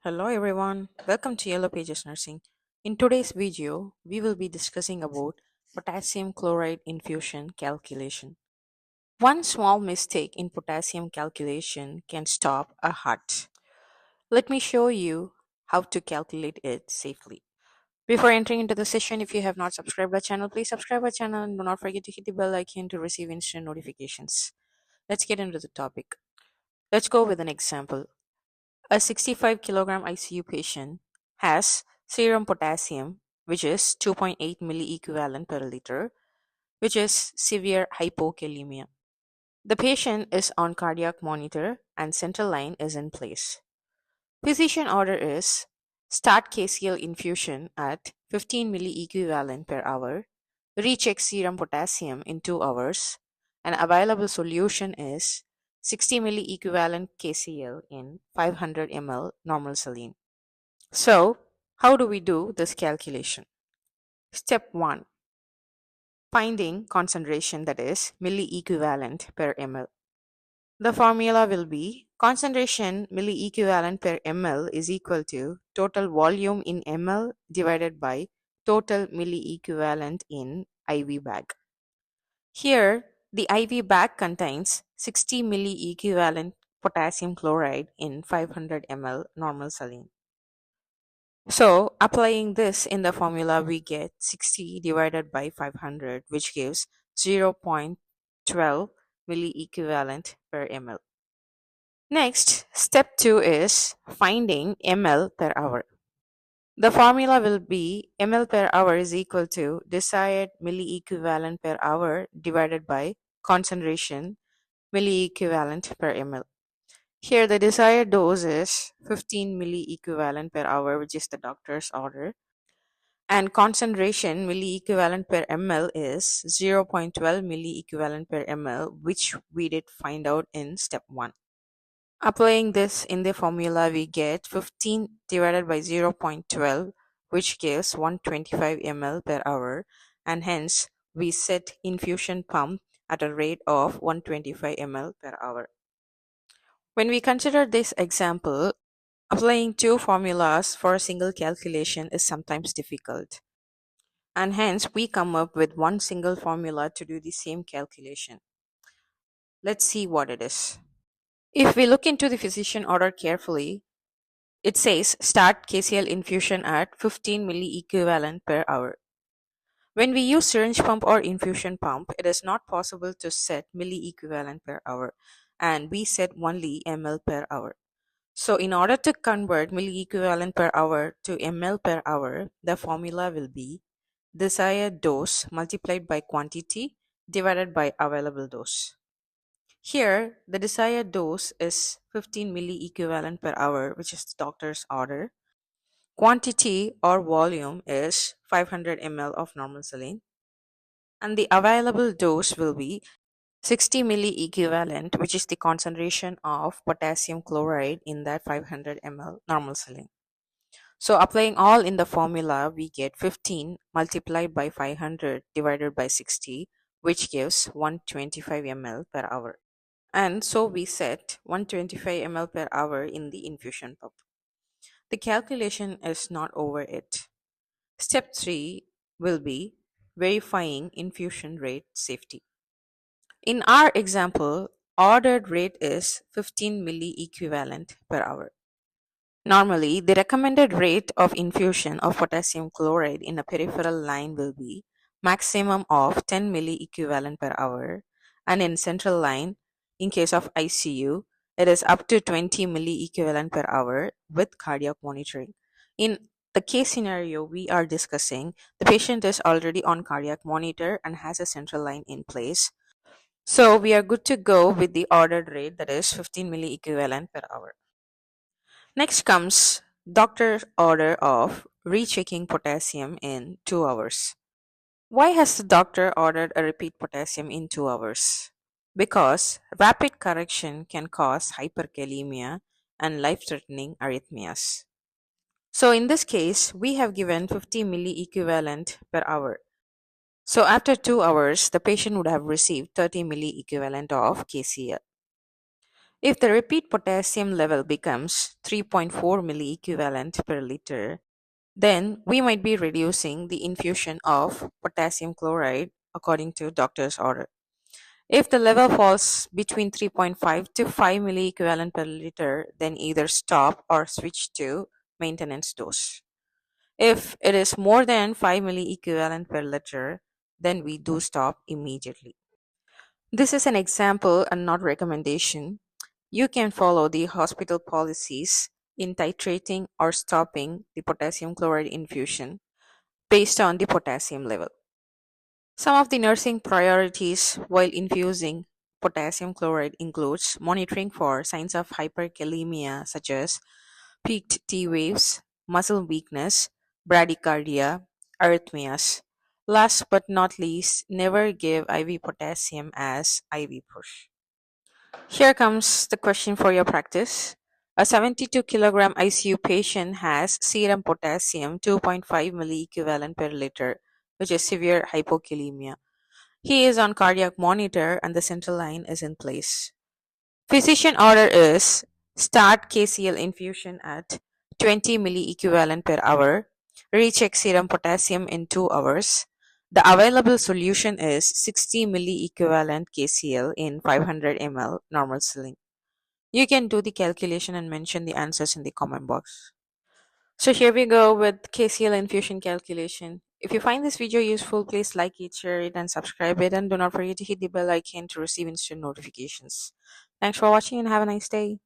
Hello everyone, welcome to Yellow Pages Nursing. In today's video, we will be discussing about potassium chloride infusion calculation. One small mistake in potassium calculation can stop a heart. Let me show you how to calculate it safely. Before entering into the session, if you have not subscribed our channel, please subscribe our channel and do not forget to hit the bell icon to receive instant notifications. Let's get into the topic. Let's go with an example. A 65 kilogram ICU patient has serum potassium, which is 2.8 milliequivalent per liter, which is severe hypokalemia. The patient is on cardiac monitor and central line is in place. Physician order is start KCL infusion at 15 milliequivalent per hour, recheck serum potassium in 2 hours, and available solution is 60 milliequivalent KCl in 500 ml normal saline. So, how do we do this calculation? Step 1. Finding concentration, that is milliequivalent per ml. The formula will be concentration milliequivalent per ml is equal to total volume in ml divided by total milliequivalent in IV bag. Here, the IV bag contains 60 milliequivalent potassium chloride in 500 ml normal saline. So, applying this in the formula, we get 60 divided by 500, which gives 0.12 milliequivalent per ml. Next, step 2 is finding ml per hour. The formula will be ml per hour is equal to desired milliequivalent per hour divided by concentration milliequivalent per ml. Here, the desired dose is 15 milliequivalent per hour, which is the doctor's order, and concentration milliequivalent per ml is 0.12 milliequivalent per ml, which we did find out in step 1. Applying this in the formula, we get 15 divided by 0.12, which gives 125 ml per hour, and hence we set infusion pump at a rate of 125 ml per hour. When we consider this example, applying two formulas for a single calculation is sometimes difficult, and hence we come up with one single formula to do the same calculation. Let's see what it is. If we look into the physician order carefully, it says start KCL infusion at 15 milliequivalent per hour. When we use syringe pump or infusion pump, it is not possible to set milliequivalent per hour, and we set only ml per hour. So in order to convert milliequivalent per hour to ml per hour, the formula will be desired dose multiplied by quantity divided by available dose. Here, the desired dose is 15 milliequivalent per hour, which is the doctor's order. Quantity or volume is 500 ml of normal saline. And the available dose will be 60 milliequivalent, which is the concentration of potassium chloride in that 500 ml normal saline. So applying all in the formula, we get 15 multiplied by 500 divided by 60, which gives 125 ml per hour. And so we set 125 ml per hour in the infusion pump. The calculation is not over yet. Step 3 will be verifying infusion rate safety. In our example, ordered rate is 15 milliequivalent per hour. Normally, the recommended rate of infusion of potassium chloride in a peripheral line will be maximum of 10 milliequivalent per hour, and in central line, in case of ICU, it is up to 20 milliequivalent per hour with cardiac monitoring. In the case scenario we are discussing, the patient is already on cardiac monitor and has a central line in place. So we are good to go with the ordered rate, that is 15 milliequivalent per hour. Next comes doctor's order of rechecking potassium in 2 hours. Why has the doctor ordered a repeat potassium in 2 hours? Because rapid correction can cause hyperkalemia and life-threatening arrhythmias. So in this case, we have given 50 milliequivalent per hour. So after 2 hours, the patient would have received 30 milliequivalent of KCl. If the repeat potassium level becomes 3.4 milliequivalent per liter, then we might be reducing the infusion of potassium chloride according to doctor's order. If the level falls between 3.5 to 5 milliequivalent per liter, then either stop or switch to maintenance dose. If it is more than 5 milliequivalent per liter, then we do stop immediately. This is an example and not recommendation. You can follow the hospital policies in titrating or stopping the potassium chloride infusion based on the potassium level. Some of the nursing priorities while infusing potassium chloride includes monitoring for signs of hyperkalemia such as peaked T waves, muscle weakness, bradycardia, arrhythmias. Last but not least, never give IV potassium as IV push. Here comes the question for your practice. A 72 kilogram ICU patient has serum potassium 2.5 milliequivalent per liter, which is severe hypokalemia. He is on cardiac monitor and the central line is in place. Physician order is start KCL infusion at 20 milliequivalent per hour. Recheck serum potassium in 2 hours. The available solution is 60 milliequivalent KCL in 500 ml normal saline. You can do the calculation and mention the answers in the comment box. So here we go with KCL infusion calculation. If you find this video useful, please like it, share it, and subscribe it. And do not forget to hit the bell icon to receive instant notifications. Thanks for watching and have a nice day.